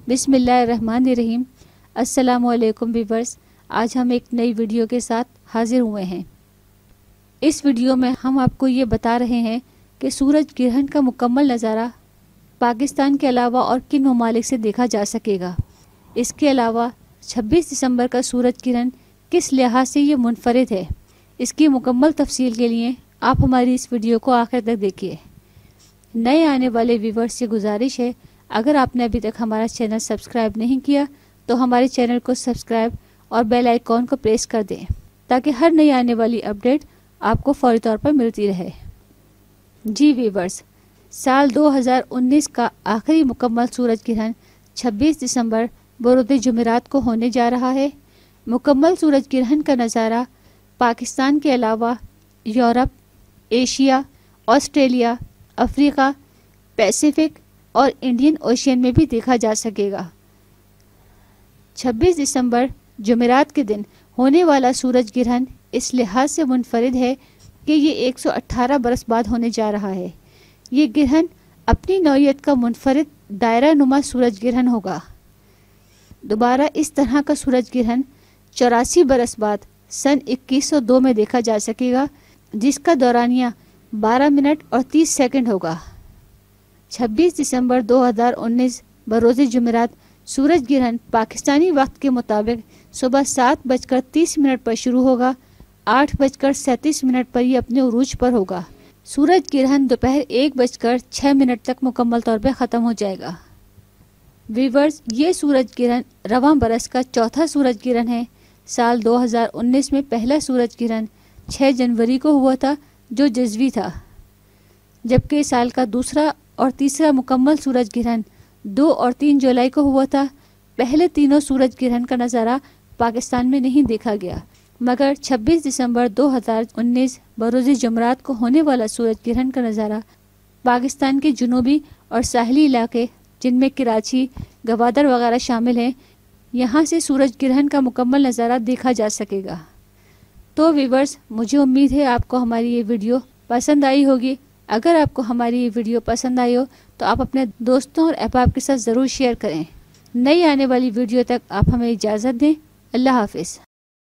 बिस्मिल्लाहिर्रहमानिर्रहीम। अस्सलामुअलैकुम व्यूअर्स, आज हम एक नई वीडियो के साथ हाजिर हुए हैं। इस वीडियो में हम आपको ये बता रहे हैं कि सूरज ग्रहण का मुकम्मल नज़ारा पाकिस्तान के अलावा और किन ममालिक से देखा जा सकेगा। इसके अलावा 26 दिसंबर का सूरज ग्रहण किस लिहाज से ये मुनफरिद है, इसकी मुकम्मल तफसील के लिए आप हमारी इस वीडियो को आखिर तक देखिए। नए आने वाले व्यूअर्स से गुजारिश है, अगर आपने अभी तक हमारा चैनल सब्सक्राइब नहीं किया तो हमारे चैनल को सब्सक्राइब और बेल आइकॉन को प्रेस कर दें ताकि हर नई आने वाली अपडेट आपको फौरी तौर पर मिलती रहे। जी व्यूअर्स, साल 2019 का आखिरी मुकम्मल सूरज ग्रहण 26 दिसंबर बरोज़ जुमेरात को होने जा रहा है। मुकम्मल सूरज ग्रहण का नज़ारा पाकिस्तान के अलावा Europe, Asia, Australia, Africa, Pacific और इंडियन ओशियन में भी देखा जा सकेगा। 26 दिसंबर जुमेरात के दिन होने वाला सूरज ग्रहण इस लिहाज से मुनफरिद है कि ये 118 बरस बाद होने जा रहा है। ये ग्रहण अपनी नौइयत का मुनफरिद दायरा नुमा सूरज ग्रहण होगा। दोबारा इस तरह का सूरज ग्रहण 84 बरस बाद सन 2102 में देखा जा सकेगा, जिसका दौरानिया 12 मिनट और 30 सेकंड होगा। 26 दिसंबर 2019 बरोज़ जुमेरात सूरज ग्रहण पाकिस्तानी वक्त के मुताबिक सुबह 7:30 पर शुरू होगा। 8:37 पर ये अपने उरूज पर होगा। सूरज ग्रहण दोपहर 1:06 तक मुकम्मल तौर पर ख़त्म हो जाएगा। व्यूअर्स, ये सूरज ग्रहण रवां बरस का चौथा सूरज ग्रहण है। साल 2019 में पहला सूरज ग्रहण 6 जनवरी को हुआ था, जो जज़वी था, जबकि साल का दूसरा और तीसरा मुकम्मल सूरज ग्रहण 2 और 3 जुलाई को हुआ था। पहले तीनों सूरज ग्रहण का नज़ारा पाकिस्तान में नहीं देखा गया, मगर 26 दिसंबर 2019 बरोज़ जुमेरात को होने वाला सूरज ग्रहण का नज़ारा पाकिस्तान के जुनूबी और साहली इलाके, जिनमें कराची, गवादर वगैरह शामिल हैं, यहाँ से सूरज ग्रहण का मुकम्मल नज़ारा देखा जा सकेगा। तो व्यूअर्स, मुझे उम्मीद है आपको हमारी ये वीडियो पसंद आई होगी। अगर आपको हमारी ये वीडियो पसंद आई हो तो आप अपने दोस्तों और अहबाब के साथ ज़रूर शेयर करें। नई आने वाली वीडियो तक आप हमें इजाज़त दें। अल्लाह हाफिज़।